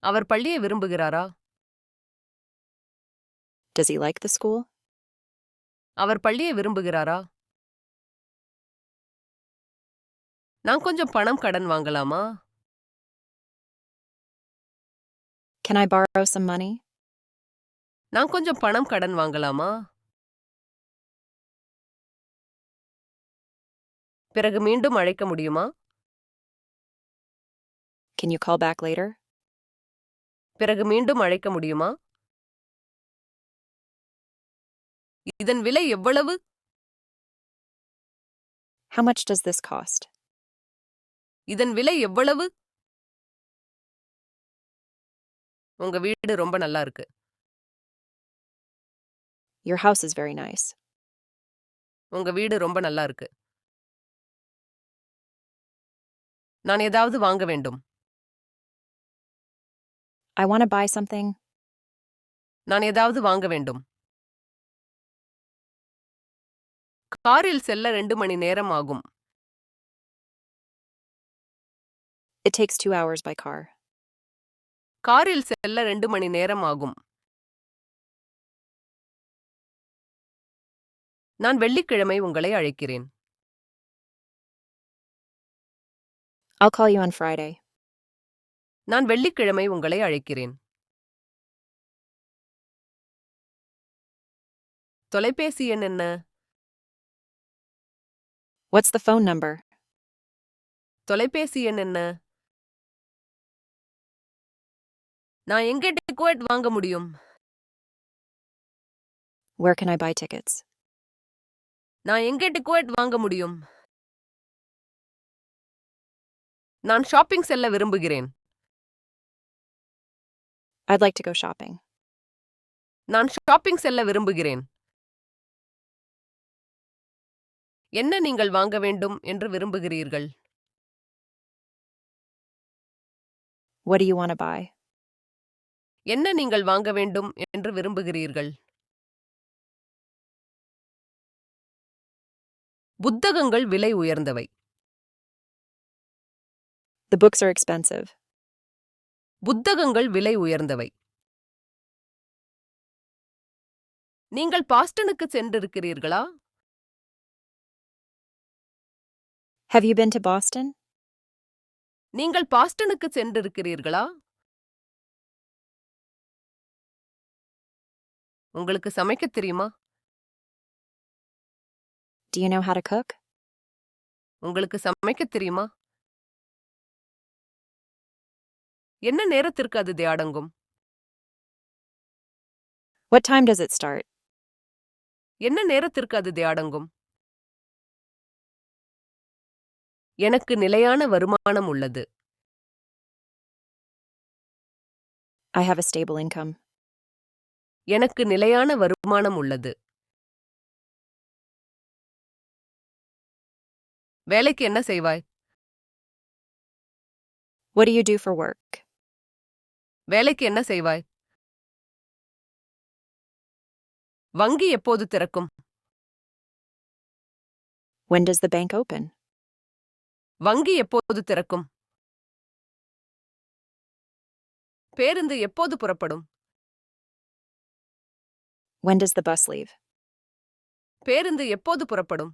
அவர் பள்ளியை விரும்புகிறாரா? Does he like the school? அவர் பள்ளியை விரும்புகிறாரா? நான் கொஞ்சம் பணம் கடன் வாங்கலாமா? Can I borrow some money? நான் கொஞ்சம் பணம் கடன் வாங்கலாமா? பிறகு மீண்டும் அழைக்க முடியுமா? Can you call back later? பிறகு மீண்டும் அழைக்க முடியுமா? இதன் விலை எவ்வளவு? How much does this cost? இதன் விலை எவ்வளவு? உங்க வீடு ரொம்ப நல்லா இருக்கு. Your house is very nice. உங்க வீடு ரொம்ப நல்லா இருக்கு. நான் ஏதாவது வாங்க வேண்டும். I want to buy something. நான் ஏதாவது வாங்க வேண்டும். காரில் செல்ல 2 மணி நேரம் ஆகும். It takes 2 hours by car. காரில் செல்ல 2 மணி நேரம் ஆகும். நான் வெள்ளிக்கிழமை உங்களை அழைக்கிறேன். I'll call you on Friday. நான் வெள்ளிக்கிழமை உங்களை அழைக்கிறேன். தொலைபேசி எண் என்ன? What's the phone number? தொலைபேசி எண் என்ன? நான் எங்கே டிக்கெட் வாங்க முடியும்? Where can I buy tickets? நான் எங்கே டிக்கெட் வாங்க முடியும்? நான் ஷாப்பிங் செல்ல விரும்புகிறேன். I'd like to go shopping. நான் ஷாப்பிங் செல்ல விரும்புகிறேன். என்ன நீங்கள் வாங்க வேண்டும் என்று விரும்புகிறீர்கள்? What do you want to buy? என்ன நீங்கள் வாங்க வேண்டும் என்று விரும்புகிறீர்கள்? புத்தகங்கள் விலை உயர்ந்தவை. The books are expensive. புத்தகங்கள் விலை உயர்ந்தவை. நீங்கள் பாஸ்டனுக்கு சென்றிருக்கிறீர்களா? Have you been to Boston? நீங்கள் பாஸ்டனுக்கு சென்றிருக்கிறீர்களா? உங்களுக்கு சமைக்கத் தெரியுமா? Do you know how to cook? உங்களுக்கு சமைக்கத் தெரியுமா? என்ன நேரத்திற்கு அது அடங்கும்? What time does it start? என்ன நேரத்திற்கு அது அடங்கும்? எனக்கு நிலையான வருமானம் உள்ளது. I have a stable income. எனக்கு நிலையான வருமானம் உள்ளது. வேலைக்கு என்ன செய்வாய்? What do you do for work? வேலைக்கு என்ன செய்வாய்? வங்கி எப்போது திறக்கும்? When does the bank open? வங்கி எப்போது திறக்கும்? பேருந்து எப்போது புறப்படும்? When does the bus leave? பேருந்து எப்போது புறப்படும்?